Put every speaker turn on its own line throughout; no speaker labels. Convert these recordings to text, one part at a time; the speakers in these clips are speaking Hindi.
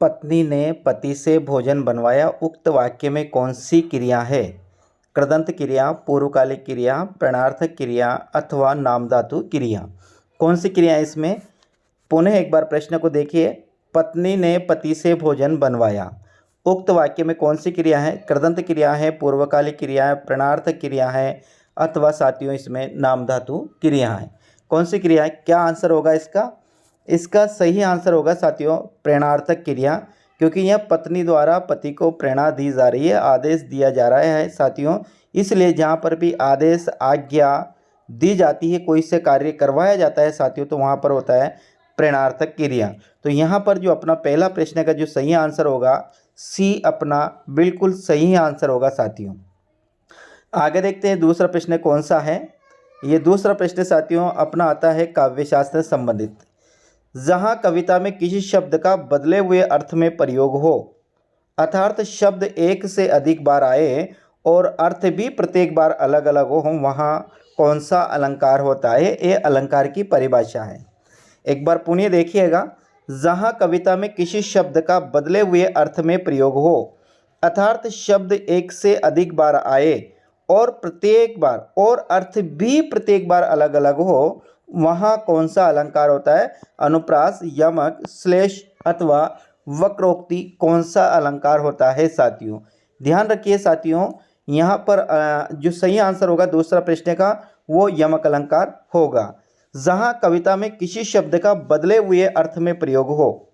पत्नी ने पति से भोजन बनवाया, उक्त वाक्य में कौन सी क्रिया है? कृदंत क्रिया, पूर्वकालिक क्रिया, प्रश्नार्थक क्रिया अथवा नामधातु क्रिया। कौन सी क्रिया है इसमें? पुनः एक बार प्रश्न को देखिए। पत्नी ने पति से भोजन बनवाया, उक्त वाक्य में कौन सी क्रिया है? कृदंत क्रिया है, पूर्वकालिक क्रिया है, प्रश्नार्थक क्रिया है अथवा साथियों इसमें नामधातु क्रिया है। कौन सी क्रिया है? क्या आंसर होगा इसका? इसका सही आंसर होगा साथियों प्रेरणार्थक क्रिया, क्योंकि यह पत्नी द्वारा पति को प्रेरणा दी जा रही है, आदेश दिया जा रहा है साथियों। इसलिए जहाँ पर भी आदेश आज्ञा दी जाती है, कोई से कार्य करवाया जाता है साथियों, तो वहाँ पर होता है प्रेरणार्थक क्रिया। तो यहाँ पर जो अपना पहला प्रश्न का जो सही आंसर होगा सी अपना बिल्कुल सही आंसर होगा साथियों। आगे देखते हैं दूसरा प्रश्न कौन सा है। ये दूसरा प्रश्न साथियों अपना आता है काव्यशास्त्र से संबंधित। जहाँ कविता में किसी शब्द का बदले हुए अर्थ में प्रयोग हो, अर्थात शब्द एक से अधिक बार आए और अर्थ भी प्रत्येक बार अलग अलग हो, वहाँ कौन सा अलंकार होता है? ये अलंकार की परिभाषा है। एक बार पुनः देखिएगा। जहाँ कविता में किसी शब्द का बदले हुए अर्थ में प्रयोग हो, अर्थात शब्द एक से अधिक बार आए और प्रत्येक बार और अर्थ भी प्रत्येक बार अलग अलग हो, वहाँ कौन सा अलंकार होता है? अनुप्रास, यमक, श्लेष अथवा वक्रोक्ति कौन सा अलंकार होता है साथियों? ध्यान रखिए साथियों, यहाँ पर जो सही आंसर होगा दूसरा प्रश्न का वो यमक अलंकार होगा। जहाँ कविता में किसी शब्द का बदले हुए अर्थ में प्रयोग हो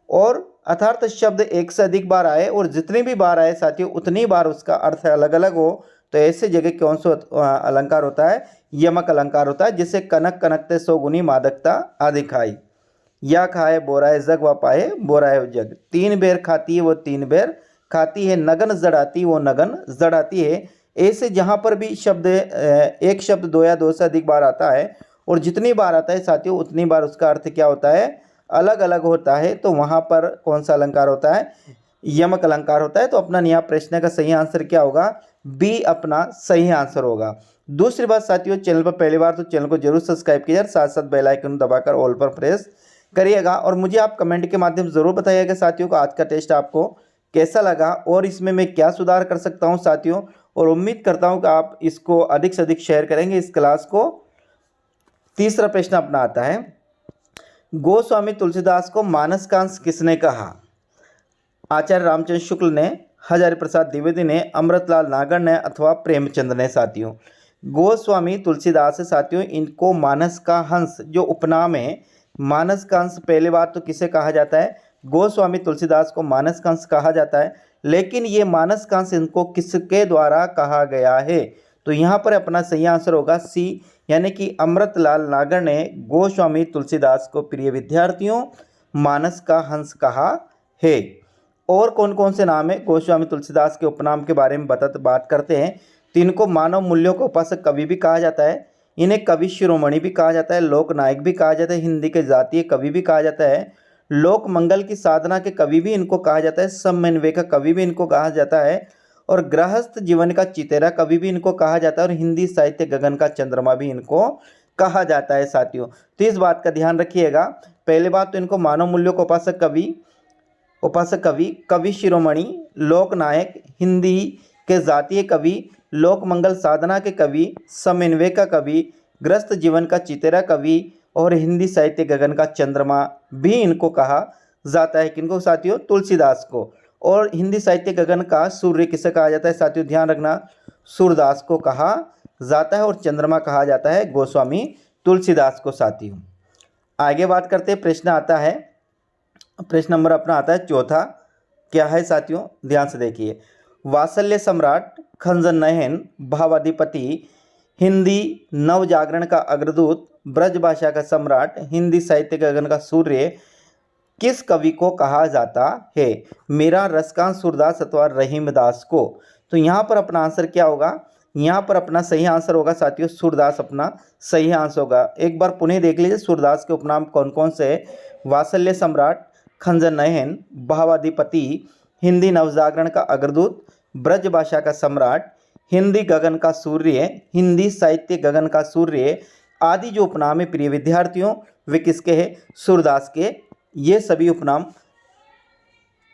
और अर्थात शब्द एक से अधिक बार आए और जितनी भी बार आए साथियों उतनी बार उसका अर्थ अलग अलग हो, तो ऐसे जगह कौन सा अलंकार होता है? यमक अलंकार होता है। जिसे कनक कनकते सो गुनी मादकता आदि खाई, या खाए बोराए जग व पाए बोराए जग, तीन बेर खाती है वो तीन बेर खाती है, नगन जड़ाती वो नगन जड़ाती है। ऐसे जहाँ पर भी शब्द एक शब्द दो या दो से अधिक बार आता है और जितनी बार आता है साथियों उतनी बार उसका अर्थ क्या होता है? अलग अलग होता है, तो वहाँ पर कौन सा अलंकार होता है? यमक अलंकार होता है। तो अपना यहाँ प्रश्न का सही आंसर क्या होगा? बी अपना सही आंसर होगा। दूसरी बात साथियों, चैनल पर पहली बार तो चैनल को जरूर सब्सक्राइब कीजिए, साथ साथ बेल आइकन दबाकर ऑल पर प्रेस करिएगा और मुझे आप कमेंट के माध्यम से ज़रूर बताइएगा साथियों को आज का टेस्ट आपको कैसा लगा और इसमें मैं क्या सुधार कर सकता हूं साथियों। और उम्मीद करता हूं कि आप इसको अधिक से अधिक शेयर करेंगे इस क्लास को। तीसरा प्रश्न अपना आता है, गोस्वामी तुलसीदास को मानस कांस किसने कहा? आचार्य रामचंद्र शुक्ल ने, हजारी प्रसाद द्विवेदी ने, अमृतलाल नागर ने अथवा प्रेमचंद ने साथियों। गोस्वामी तुलसीदास साथियों इनको मानस का हंस जो उपनाम है, मानस का हंस पहली बार तो किसे कहा जाता है? गोस्वामी तुलसीदास को मानस का हंस कहा जाता है। लेकिन ये मानस का हंस इनको किसके द्वारा कहा गया है? तो यहाँ पर अपना सही आंसर होगा सी, यानी कि अमृतलाल नागर ने गोस्वामी तुलसीदास को प्रिय विद्यार्थियों मानस का हंस कहा है। और कौन कौन से नाम है गोस्वामी तुलसीदास के उपनाम के बारे में बात करते हैं। तो इनको मानव मूल्यों का उपासक कवि भी कहा जाता है, इन्हें कवि शिरोमणि भी कहा जाता है, लोक नायक भी कहा जाता है, हिंदी के जातीय कवि भी कहा जाता है, लोक मंगल की साधना के कवि भी इनको कहा जाता है, समन्वय का कवि भी इनको कहा जाता है और गृहस्थ जीवन का चितेरा कवि भी इनको कहा जाता है और हिंदी साहित्य गगन का चंद्रमा भी इनको कहा जाता है साथियों। तो इस बात का ध्यान रखिएगा। पहले बात तो इनको मानव मूल्यों का उपासक कवि, कवि शिरोमणि, लोक नायक, हिंदी के जातीय कवि, लोक मंगल साधना के कवि, समन्वय का कवि, ग्रस्त जीवन का चितेरा कवि और हिंदी साहित्य गगन का चंद्रमा भी इनको कहा जाता है। किनको साथियों? तुलसीदास को। और हिंदी साहित्य गगन का सूर्य किसे कहा जाता है साथियों? ध्यान रखना, सूरदास को कहा जाता है और चंद्रमा कहा जाता है गोस्वामी तुलसीदास को साथियों। आगे बात करते हैं, प्रश्न आता है, प्रश्न नंबर अपना आता है चौथा। क्या है साथियों? ध्यान से देखिए। वात्सल्य सम्राट, खंजन नयन, भावाधिपति, हिंदी नवजागरण का अग्रदूत, ब्रज भाषा का सम्राट, हिंदी साहित्य गगन का सूर्य किस कवि को कहा जाता है? मेरा रसकांत सूरदास अथवा रहीमदास को। तो यहाँ पर अपना आंसर क्या होगा? यहाँ पर अपना सही आंसर होगा साथियों सूरदास अपना सही आंसर होगा। एक बार पुनः देख लीजिए सूरदास के उपनाम कौन कौन से है। वात्सल्य सम्राट, खंजन नयन, भावाधिपति, हिंदी नवजागरण का अग्रदूत, ब्रज भाषा का सम्राट, हिंदी गगन का सूर्य, हिंदी साहित्य गगन का सूर्य आदि जो उपनाम है प्रिय विद्यार्थियों वे किसके हैं? सूरदास के। ये सभी उपनाम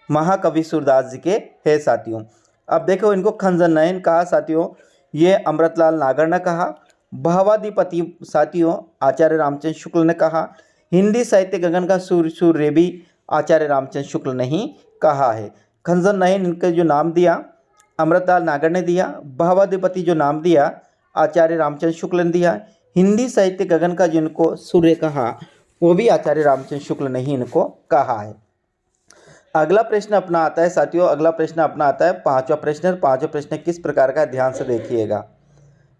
महाकवि सूरदास जी के है साथियों। अब देखो इनको खंजन नयन कहा साथियों, ये अमृतलाल नागर ने कहा। भावाधिपति साथियों आचार्य रामचंद्र शुक्ल ने कहा। हिंदी साहित्य गगन का सूर्य भी आचार्य रामचंद्र शुक्ल ने ही कहा है। खंजन नयन इनके जो नाम दिया अमृतलाल नागर ने दिया, भावाधिपति जो नाम दिया आचार्य रामचंद्र शुक्ल ने दिया, हिंदी साहित्य गगन का जिनको सूर्य कहा वो भी आचार्य रामचंद्र शुक्ल ने ही इनको कहा है। अगला प्रश्न अपना आता है साथियों, अगला प्रश्न अपना आता है पांचवा प्रश्न। पांचवा प्रश्न किस प्रकार का, ध्यान से देखिएगा।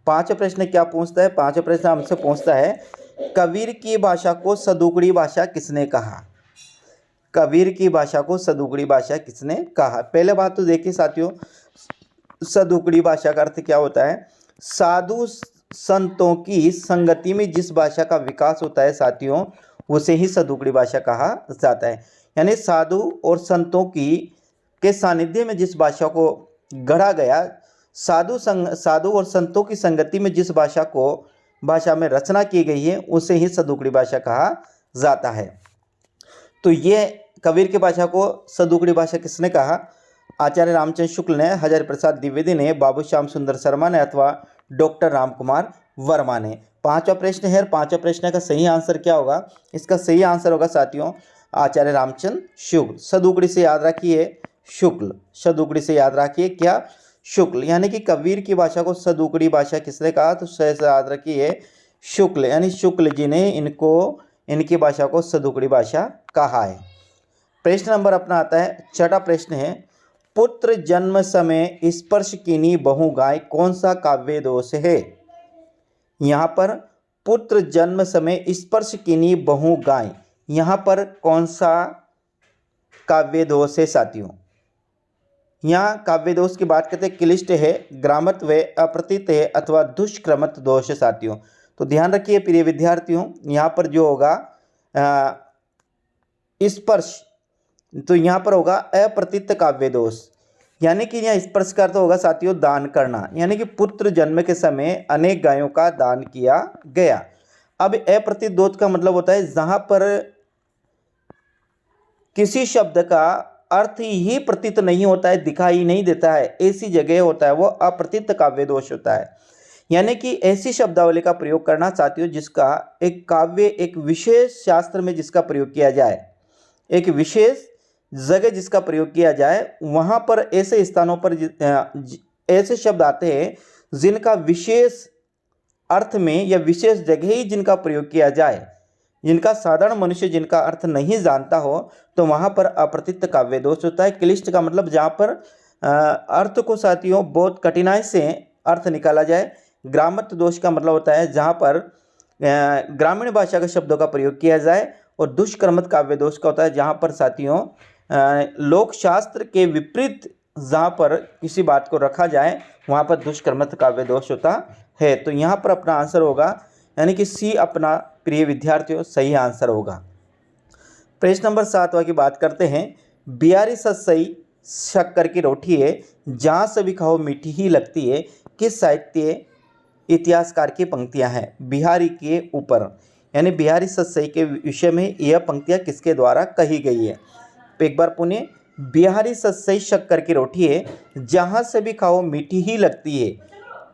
पांचवा प्रश्न क्या पूछता है, पांचवा प्रश्न हमसे पूछता है कबीर की भाषा को सदुगड़ी भाषा किसने कहा। कबीर की भाषा को सदुगड़ी भाषा किसने कहा। पहले बात तो देखिए साथियों, सदुगड़ी भाषा का अर्थ क्या होता है। साधु संतों की संगति में जिस भाषा का विकास होता है साथियों उसे ही सदुगड़ी भाषा कहा जाता है। यानी साधु और संतों के सानिध्य में जिस भाषा को गढ़ा गया, साधु और संतों की संगति में जिस भाषा में रचना की गई है उसे ही सदुगड़ी भाषा कहा जाता है। तो ये कबीर की भाषा को सदुगड़ी भाषा किसने कहा। आचार्य रामचंद्र शुक्ल ने, हजारी प्रसाद द्विवेदी ने, बाबू श्याम सुंदर शर्मा ने अथवा डॉक्टर रामकुमार वर्मा ने। पांचवा प्रश्न है, पांचवा प्रश्न का सही आंसर क्या होगा। इसका सही आंसर होगा साथियों आचार्य रामचंद्र शुक्ल। सदुगड़ी से याद रखिए शुक्ल, सदुगड़ी से याद रखिए क्या, शुक्ल। यानी कि कबीर की भाषा को सदुगड़ी भाषा किसने कहा, तो सही से याद रखिए शुक्ल, यानी शुक्ल जी ने इनकी भाषा को सदुगड़ी भाषा कहा है। प्रश्न नंबर अपना आता है छठा प्रश्न है पुत्र जन्म समय स्पर्श कीनी बहु गाय कौन सा काव्य दोष है। यहाँ पर पुत्र जन्म समय स्पर्श कीनी बहु गाय, यहाँ पर कौन सा काव्य दोष है साथियों। यहाँ काव्य दोष की बात करते हैं, क्लिष्ट है, ग्रामत्व है, अप्रतीत है अथवा दुष्क्रमत दोष है साथियों। तो ध्यान रखिए प्रिय विद्यार्थियों, यहाँ पर जो होगा स्पर्श, तो यहाँ पर होगा अप्रतीत काव्य दोष। यानी कि यहाँ स्पर्श का अर्थ होगा साथियों दान करना, यानी कि पुत्र जन्म के समय अनेक गायों का दान किया गया। अब अप्रतीत दोष का मतलब होता है जहाँ पर किसी शब्द का अर्थ ही प्रतीत नहीं होता है, दिखाई नहीं देता है, ऐसी जगह होता है वो अप्रतीत काव्य दोष होता है। यानी कि ऐसी शब्दावली का प्रयोग करना साथियों जिसका एक काव्य एक विशेष शास्त्र में जिसका प्रयोग किया जाए, एक विशेष जगह जिसका प्रयोग किया जाए, वहाँ पर ऐसे स्थानों पर ऐसे शब्द आते हैं जिनका विशेष अर्थ में या विशेष जगह ही जिनका प्रयोग किया जाए, जिनका साधारण मनुष्य जिनका अर्थ नहीं जानता हो, तो वहाँ पर अप्रतीत काव्य दोष होता है। क्लिष्ट का मतलब जहाँ पर अर्थ को साथियों बहुत कठिनाई से अर्थ निकाला जाए। ग्रामत्व दोष का मतलब होता है जहाँ पर ग्रामीण भाषा के शब्दों का प्रयोग किया जाए। और दुष्कर्मत काव्य दोष का होता है जहाँ पर साथियों लोक शास्त्र के विपरीत जहाँ पर किसी बात को रखा जाए वहाँ पर दुष्कर्मत काव्य दोष होता है। तो यहाँ पर अपना आंसर होगा यानी कि सी अपना प्रिय विद्यार्थियों सही आंसर होगा। प्रश्न नंबर 7 की बात करते हैं। बिहारी सतसई शक्कर की रोटी है जहाँ से भी खाओ मीठी ही लगती है, किस साहित्य इतिहासकार की पंक्तियाँ हैं। बिहारी के ऊपर यानी बिहारी सतसई के विषय में यह पंक्तियाँ किसके द्वारा कही गई है। एक बार पुनः, बिहारी सतसई शक्कर की रोटी है जहाँ से भी खाओ मीठी ही लगती है,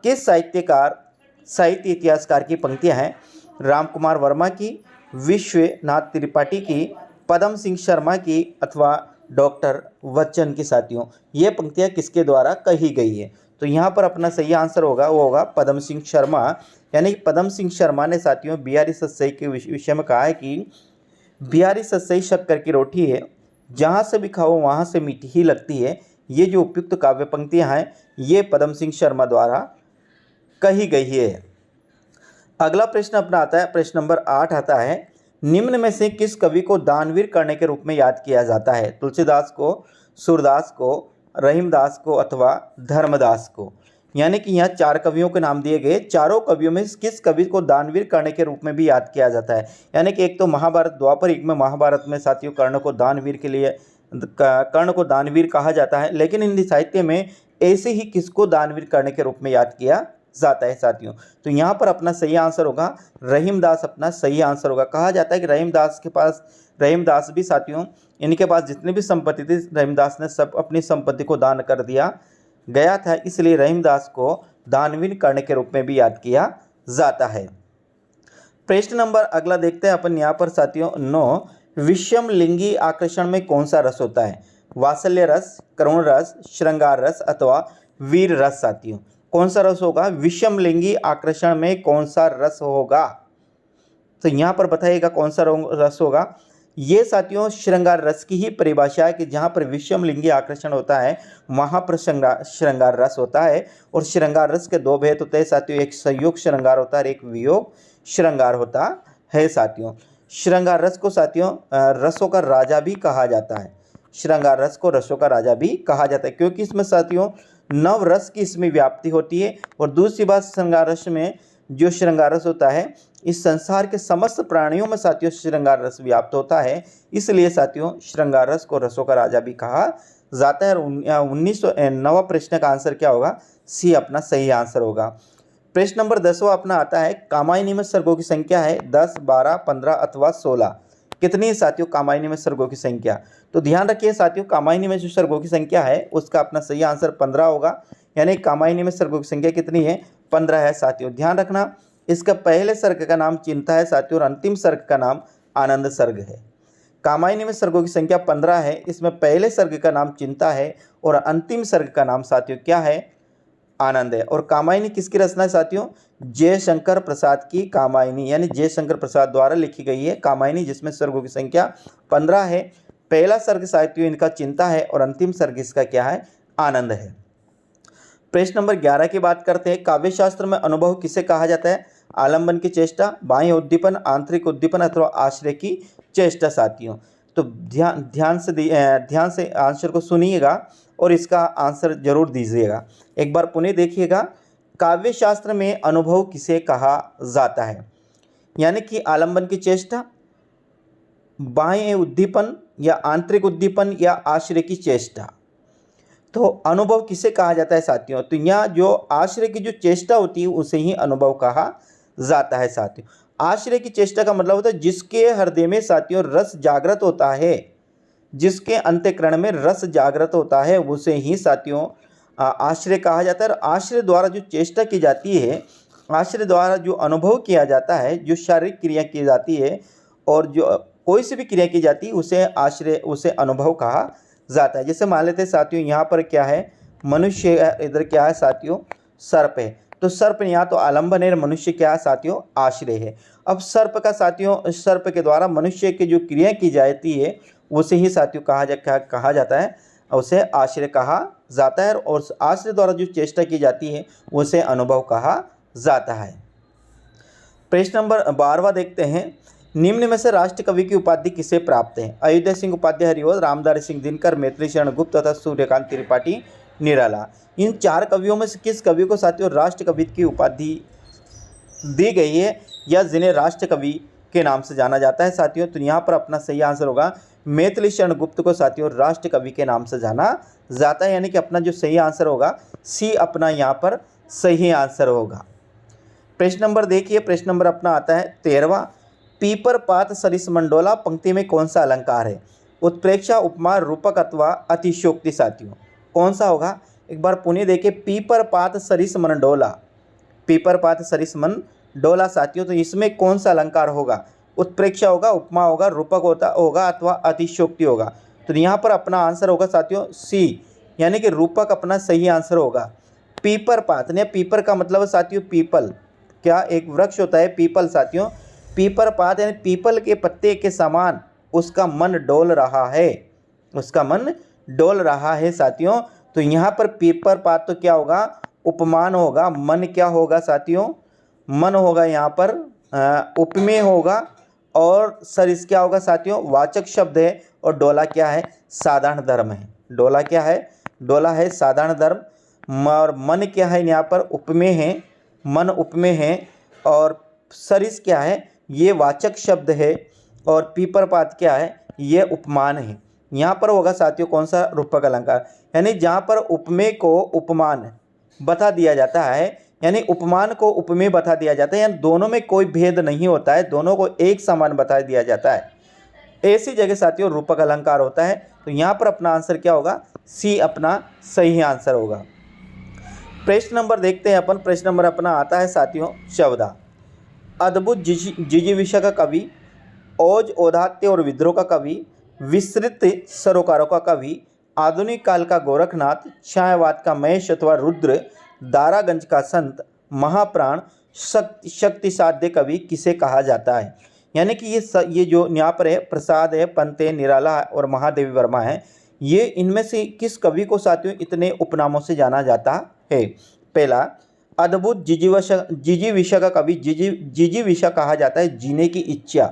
किस साहित्य इतिहासकार की पंक्तियाँ हैं। राम कुमार वर्मा की, विश्वनाथ त्रिपाठी की, पदम सिंह शर्मा की अथवा डॉक्टर बच्चन की साथियों ये पंक्तियाँ किसके द्वारा कही गई है। तो यहाँ पर अपना सही आंसर होगा वो होगा पदम सिंह शर्मा। यानी पदम सिंह शर्मा ने साथियों बिहारी सतसई के विषय में कहा है कि बिहारी सतसई शक्कर की रोटी है जहाँ से भी खाओ वहाँ से मीठी ही लगती है। ये जो उपयुक्त काव्य पंक्तियाँ हैं ये पदम सिंह शर्मा द्वारा कही गई है। अगला प्रश्न अपना आता है, प्रश्न नंबर 8 आता है। निम्न में से किस कवि को दानवीर करने के रूप में याद किया जाता है। तुलसीदास को, सूरदास को, रहीमदास को अथवा धर्मदास को। यानी कि यहाँ 4 कवियों के नाम दिए गए, चारों कवियों में किस कवि को दानवीर कर्ण के रूप में भी याद किया जाता है। यानी कि एक तो महाभारत द्वापर युग में महाभारत में साथियों कर्ण को दानवीर के लिए कर्ण को दानवीर कहा जाता है, लेकिन हिंदी साहित्य में ऐसे ही किसको दानवीर कर्ण के रूप में याद किया जाता है साथियों। तो यहाँ पर अपना सही आंसर होगा रहीमदास, अपना सही आंसर होगा। कहा जाता है कि रहीमदास भी साथियों, इनके पास जितनी भी संपत्ति थी रहीमदास ने सब अपनी संपत्ति को दान कर दिया गया था, इसलिए रहीमदास को दानवीर कर्ण के रूप में भी याद किया जाता है। प्रश्न नंबर अगला देखते हैं अपन यहाँ पर साथियों 9, विषम लिंगी आकर्षण में कौन सा रस होता है? वात्सल्य रस, करुण रस, श्रृंगार रस अथवा वीर रस साथियों। कौन सा रस होगा? विषम लिंगी आकर्षण में कौन सा रस होगा? तो यहाँ पर बताइएगा कौन सा रस होगा। ये साथियों श्रृंगार रस की ही परिभाषा है कि जहाँ पर विषम लिंगी आकर्षण होता है वहाँ पर श्रृंगार रस होता है। और श्रृंगार रस के दो भेद होते हैं साथियों, एक संयोग श्रृंगार होता है और एक वियोग श्रृंगार होता है साथियों। श्रृंगार रस को साथियों रसों का राजा भी कहा जाता है। श्रृंगार रस को रसों का राजा भी कहा जाता है क्योंकि इसमें साथियों नव रस की इसमें व्याप्ति होती है। और दूसरी बात, श्रृंगार रस में जो श्रृंगार रस होता है इस संसार के समस्त प्राणियों में साथियों श्रृंगार रस व्याप्त होता है, इसलिए साथियों श्रृंगार रस को रसों का राजा भी कहा जाता है। 1909 प्रश्न का आंसर क्या होगा? सी अपना सही आंसर होगा। प्रश्न नंबर 10वां अपना आता है, कामायनी में सर्गों की संख्या है 10, 12, 15 अथवा 16। कितनी है साथियों कामायनी में सर्गों की संख्या? तो ध्यान रखिए साथियों कामायनी में जो सर्गों की संख्या है उसका अपना सही आंसर 15 होगा। यानी कामायनी में सर्गों की संख्या कितनी है? 15 है साथियों। ध्यान रखना इसका पहले सर्ग का नाम चिंता है साथियों और अंतिम सर्ग का नाम आनंद सर्ग है। कामायनी में सर्गों की संख्या 15 है, इसमें पहले सर्ग का नाम चिंता है और अंतिम सर्ग का नाम साथियों क्या है? आनंद है। और कामायनी किसकी रचना है साथियों? जयशंकर प्रसाद की कामायनी, यानी जयशंकर प्रसाद द्वारा लिखी गई है कामायनी, जिसमें सर्गों की संख्या 15 है। पहला सर्ग साथियों इनका चिंता है और अंतिम सर्ग इसका क्या है? आनंद है। प्रश्न नंबर 11 की बात करते हैं, काव्य शास्त्र में अनुभव किसे कहा जाता है? आलंबन की चेष्टा, बाह्य उद्दीपन, आंतरिक उद्दीपन अथवा आश्रय की चेष्टा साथियों। तो ध्यान से आंसर को सुनिएगा और इसका आंसर जरूर दीजिएगा। एक बार पुनः देखिएगा, काव्य शास्त्र में अनुभव किसे कहा जाता है? यानी कि आलंबन की चेष्टा, बाह्य उद्दीपन या आंतरिक उद्दीपन या आश्रय की चेष्टा। तो अनुभव किसे कहा जाता है साथियों? तो यहाँ जो आश्रय की जो चेष्टा होती है उसे ही अनुभव कहा जाता है साथियों। आश्रय की चेष्टा का मतलब होता है जिसके हृदय में साथियों रस जागृत होता है, जिसके अंतःकरण में रस जागृत होता है उसे ही साथियों आश्रय कहा जाता है। और आश्रय द्वारा जो चेष्टा की जाती है, आश्रय द्वारा जो अनुभव किया जाता है, जो शारीरिक क्रिया की जाती है और जो कोई सी भी क्रिया की जाती है उसे आश्रय, उसे अनुभव कहा जाता है। जैसे मान लेते हैं साथियों यहाँ पर क्या है? मनुष्य, इधर क्या है साथियों? सर्प है। तो सर्प यहाँ तो आलंबन है, मनुष्य क्या है साथियों? आश्रय है। अब सर्प का साथियों, सर्प के द्वारा मनुष्य की जो क्रिया की जाती है उसे ही साथियों कहा जाता है, उसे आश्रय कहा जाता है। और आश्रय द्वारा जो चेष्टा की जाती है उसे अनुभव कहा जाता है। प्रश्न नंबर 12वां देखते हैं, निम्न में से राष्ट्र कवि की उपाधि किसे प्राप्त है? अयोध्या सिंह उपाध्याय हरिवंश, रामधारी सिंह दिनकर, मैथिली शरण गुप्त तथा सूर्यकांत त्रिपाठी निराला। इन 4 कवियों में से किस कवि को साथियों राष्ट्र कवि की उपाधि दी गई है या जिन्हें राष्ट्र कवि के नाम से जाना जाता है साथियों? तो यहाँ पर अपना सही आंसर होगा मैथिली शरण गुप्त को साथियों राष्ट्र कवि के नाम से जाना जाता है। यानी कि अपना जो सही आंसर होगा सी अपना यहाँ पर सही आंसर होगा। प्रश्न नंबर देखिए, प्रश्न नंबर अपना आता है 13वां, पीपर पात सरिस मंडोला पंक्ति में कौन सा अलंकार है? उत्प्रेक्षा, उपमा, रूपक अथवा अतिशयोक्ति साथियों। कौन सा होगा? एक बार पुनः देखिए, पीपर पात सरिस मंडोला, पीपर पात सरिस मंडोला साथियों। तो इसमें कौन सा अलंकार होगा? उत्प्रेक्षा होगा, उपमा होगा, रूपक होगा अथवा अतिशयोक्ति होगा। तो यहाँ पर अपना आंसर होगा साथियों सी, यानी कि रूपक अपना सही आंसर होगा। पीपर पात ने, पीपर का मतलब साथियों पीपल, क्या एक वृक्ष होता है पीपल साथियों? पीपर पात यानी पीपल के पत्ते के समान उसका मन डोल रहा है, उसका मन डोल रहा है साथियों। तो यहाँ पर पीपर पात तो क्या होगा? उपमान होगा। मन क्या होगा साथियों? मन होगा यहाँ पर उपमेय होगा। और सरिस क्या होगा साथियों? वाचक शब्द है। और डोला क्या है? साधारण धर्म है। डोला क्या है? डोला है साधारण धर्म। और मन क्या है? यहाँ पर उपमेय है, मन उपमेय है। और सरिस क्या है? ये वाचक शब्द है। और पीपरपात क्या है? ये उपमान है। यहाँ पर होगा साथियों कौन सा? रूपक अलंकार। यानी जहाँ पर उपमेय को उपमान बता दिया जाता है यानी उपमान को उपमेय बता दिया जाता है, यानी दोनों में कोई भेद नहीं होता है, दोनों को एक समान बता दिया जाता है। ऐसी जगह साथियों रूपक अलंकार होता है। तो यहाँ पर अपना आंसर क्या होगा, सी अपना सही आंसर होगा। प्रश्न नंबर देखते हैं अपन। प्रश्न नंबर अपना आता है साथियों शब्दा। अद्भुत जिजीविषा का कवि, ओज औदात्य और विद्रोह का कवि, विस्तृत सरोकारों का कवि, आधुनिक काल का गोरखनाथ, छायावाद का महेश अथवा रुद्र, दारागंज का संत, महाप्राण, शक्ति साध्य कवि किसे कहा जाता है। यानी कि ये जो यहाँ पर है प्रसाद है, पंत है, निराला और महादेवी वर्मा है, ये इनमें से किस कवि को साथियों इतने उपनामों से जाना जाता है। पहला, अद्भुत जिजीविषा का कवि, जिजीविषा कहा जाता है जीने की इच्छा,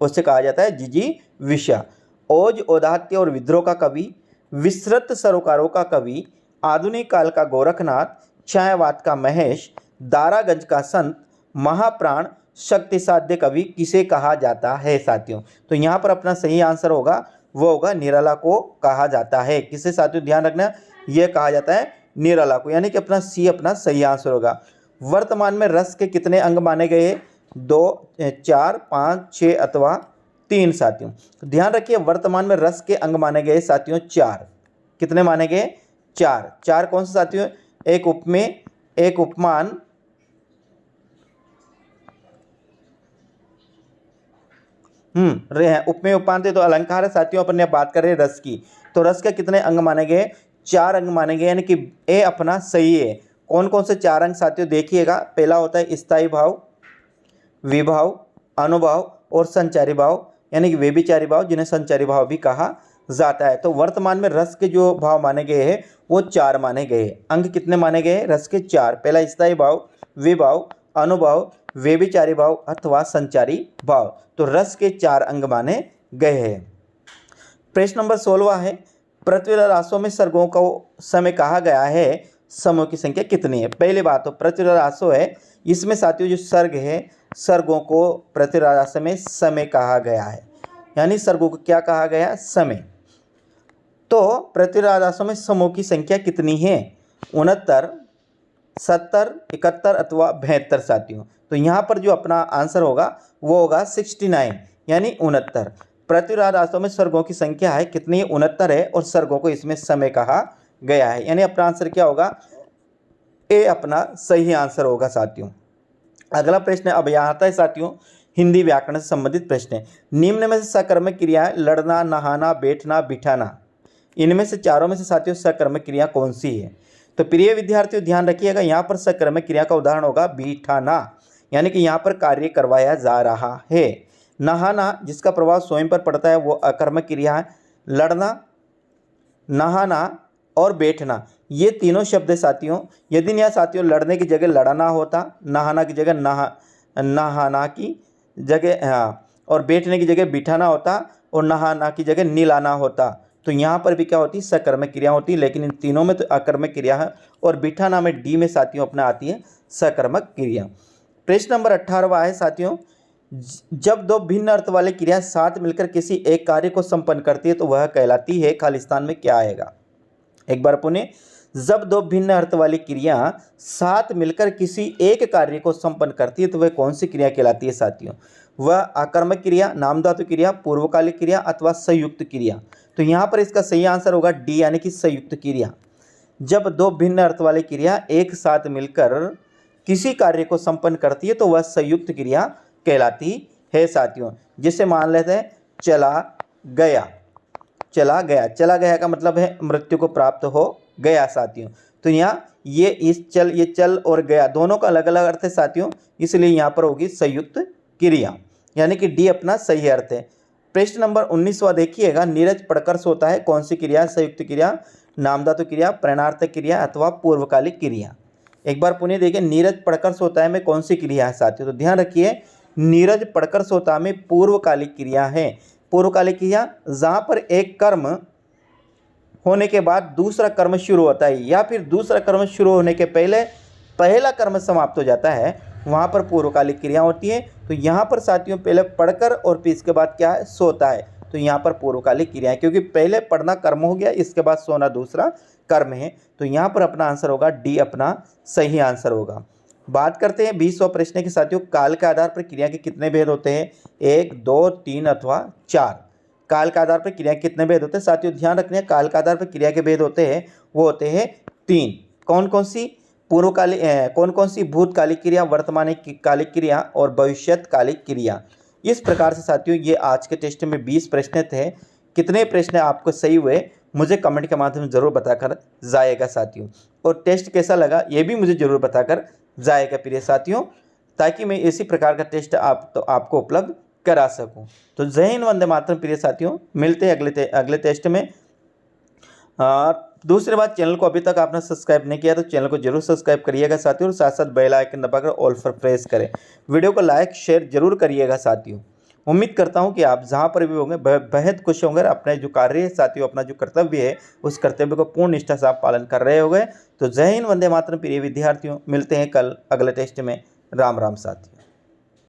उससे कहा जाता है जिजीविषा। ओज औदात्य और विद्रोह का कवि, विस्तृत सरोकारों का कवि, आधुनिक काल का गोरखनाथ, छायावाद का महेश, दारागंज का संत, महाप्राण, शक्ति साध्य कवि किसे कहा जाता है साथियों। तो यहाँ पर अपना सही आंसर होगा वो होगा निराला को कहा जाता है। किसे साथियों ध्यान रखना, यह कहा जाता है निराला को, यानी कि अपना सी अपना सही आंसर होगा। वर्तमान में रस के कितने अंग माने गए हैं, 2, 4, 5, 6 अथवा 3 साथियों। तो ध्यान रखिए वर्तमान में रस के अंग माने गए साथियों 4। कितने माने गए, 4। 4 कौन से साथियों, एक उपमेय, एक उपमान, रहे हैं उपमेय उपमान थे तो अलंकार है साथियों। अपन ने बात कर रहे हैं रस की, तो रस के कितने अंग माने गए, 4 अंग माने गए, यानी कि ए अपना सही है। कौन कौन से 4 अंग साथियों देखिएगा। पहला होता है स्थायी भाव, विभाव, अनुभाव और संचारी भाव, यानी कि वे भी चारी भाव जिन्हें संचारी भाव भी कहा जाता है। तो वर्तमान में रस के जो भाव माने गए हैं वो 4 माने गए। अंग कितने माने गए रस के, 4। पहला स्थायी भाव, विभाव, अनुभाव, व्यभिचारी भाव अथवा संचारी भाव। तो रस के 4 अंग माने गए हैं। प्रश्न नंबर 16 है, पृथ्वी रासों में सर्गों को समय कहा गया है, समूह की संख्या कितनी है। पहली बात तो पृथ्वी रासो है, इसमें साथियों जो सर्ग है सर्गों को पृथ्वी रास में समय कहा गया है, यानी सर्गों को क्या कहा गया, समय। तो पृथ्वी रासों में समूह की संख्या कितनी है, 69, 70, 71 अथवा 72 साथियों। तो यहाँ पर जो अपना आंसर होगा वो होगा 69, यानी 69। पृथ्वी रासों में सर्गों की संख्या है कितनी, 69 है, और सर्गों को इसमें समय कहा गया है, यानी अपना आंसर क्या होगा, ए अपना सही आंसर होगा साथियों। अगला प्रश्न अब यहाँ आता है साथियों हिंदी व्याकरण से संबंधित प्रश्न है। निम्न में से सकर्मक क्रियाएं लड़ना, नहाना, बैठना, बिठाना, इनमें से चारों में से साथियों सकर्मक क्रिया कौन सी है। तो प्रिय विद्यार्थियों ध्यान रखिएगा, यहाँ पर सकर्मक क्रिया का उदाहरण होगा बिठाना, यानी कि यहाँ पर कार्य करवाया जा रहा है। नहाना जिसका प्रभाव स्वयं पर पड़ता है वो अकर्मक क्रिया है। लड़ना, नहाना और बैठना ये तीनों शब्द है साथियों। यदि यहाँ साथियों लड़ने की जगह लड़ना होता, नहाना की जगह नहाना की जगह हाँ, और बैठने की जगह बिठाना होता, और नहाना की जगह नीलाना होता, तो यहाँ पर भी क्या होती, सकर्मक क्रिया होती। लेकिन इन तीनों में तो अकर्मक क्रिया है, और बिठाना में डी में साथियों अपना आती है सकर्मक क्रिया। प्रश्न नंबर 18 है साथियों, जब दो भिन्न अर्थ वाली क्रिया साथ मिलकर किसी एक कार्य को संपन्न करती है तो वह कहलाती है, खालिस्तान में क्या आएगा। एक बार पुनः, जब दो भिन्न अर्थ वाली क्रिया साथ मिलकर किसी एक कार्य को संपन्न करती है तो वह कौन सी क्रिया कहलाती है साथियों। वह आकर्मक क्रिया, नामधातु क्रिया, पूर्वकालिक क्रिया अथवा संयुक्त क्रिया। तो यहाँ पर इसका सही आंसर होगा डी, यानी कि संयुक्त क्रिया। जब दो भिन्न अर्थ वाली क्रिया एक साथ मिलकर किसी कार्य को संपन्न करती है तो वह संयुक्त क्रिया कहलाती है साथियों। जिसे मान लेते हैं चला गया, चला गया, चला गया का मतलब है मृत्यु को प्राप्त हो गया साथियों। तो यहाँ ये चल और गया दोनों का अलग अलग अर्थ है साथियों, इसलिए यहाँ पर होगी संयुक्त क्रिया, यानी कि डी अपना सही अर्थ है। प्रश्न नंबर 19वां देखिएगा, नीरज पढ़कर सोता है कौन सी क्रिया, संयुक्त क्रिया, नामधातु क्रिया, प्रेरणार्थक क्रिया अथवा पूर्वकालिक क्रिया। एक बार पुनः देखिए, नीरज पढ़कर सोता है में कौन सी क्रिया है साथियों। तो ध्यान रखिए, नीरज पढ़कर सोता में पूर्वकालिक क्रिया है। पूर्वकालिक क्रिया जहाँ पर एक कर्म होने के बाद दूसरा कर्म शुरू होता है, या फिर दूसरा कर्म शुरू होने के पहले पहला कर्म समाप्त हो जाता है, वहाँ पर पूर्वकालिक क्रिया होती है। तो यहाँ पर साथियों पहले पढ़कर और फिर इसके बाद क्या है, सोता है, तो यहाँ पर पूर्वकालिक क्रियाएं, क्योंकि पहले पढ़ना कर्म हो गया, इसके बाद सोना दूसरा कर्म है, तो यहाँ पर अपना आंसर होगा डी, अपना सही आंसर होगा। बात करते हैं 20वां प्रश्न के साथियों, काल के आधार पर क्रिया के कितने भेद होते हैं? 1, 2, 3 अथवा 4। काल के आधार पर क्रिया के कितने भेद होते हैं साथियों? ध्यान रखना है, काल के आधार पर क्रिया के भेद होते हैं, वो होते हैं 3। कौन कौन सी? पूर्वकालिक, कौन कौन सी? भूतकालिक क्रिया, वर्तमान कालिक क्रिया और भविष्यकालिक क्रिया। इस प्रकार से साथियों ये आज के टेस्ट में 20 प्रश्न थे। कितने प्रश्न आपको सही हुए मुझे कमेंट के माध्यम से जरूर बताकर जाएगा साथियों, और टेस्ट कैसा लगा ये भी मुझे जरूर बताकर जाएगा प्रिय साथियों, ताकि मैं इसी प्रकार का टेस्ट आपको उपलब्ध करा सकूं। तो जय हिंद, वंदे मातरम प्रिय साथियों, मिलते हैं अगले टेस्ट में। दूसरी बात, चैनल को अभी तक आपने सब्सक्राइब नहीं किया तो चैनल को जरूर सब्सक्राइब करिएगा साथियों, और साथ साथ बेल आइकन दबाकर ऑल पर प्रेस करें। वीडियो को लाइक शेयर जरूर करिएगा साथियों। उम्मीद करता हूं कि आप जहां पर भी होंगे बेहद खुश होंगे, अपने जो कार्य है साथियों, अपना जो कर्तव्य है उस कर्तव्य को पूर्ण निष्ठा से आप पालन कर रहे होंगे। तो जय हिंद, वंदे मातरम प्रिय विद्यार्थियों, मिलते हैं कल अगले टेस्ट में। राम राम साथियों।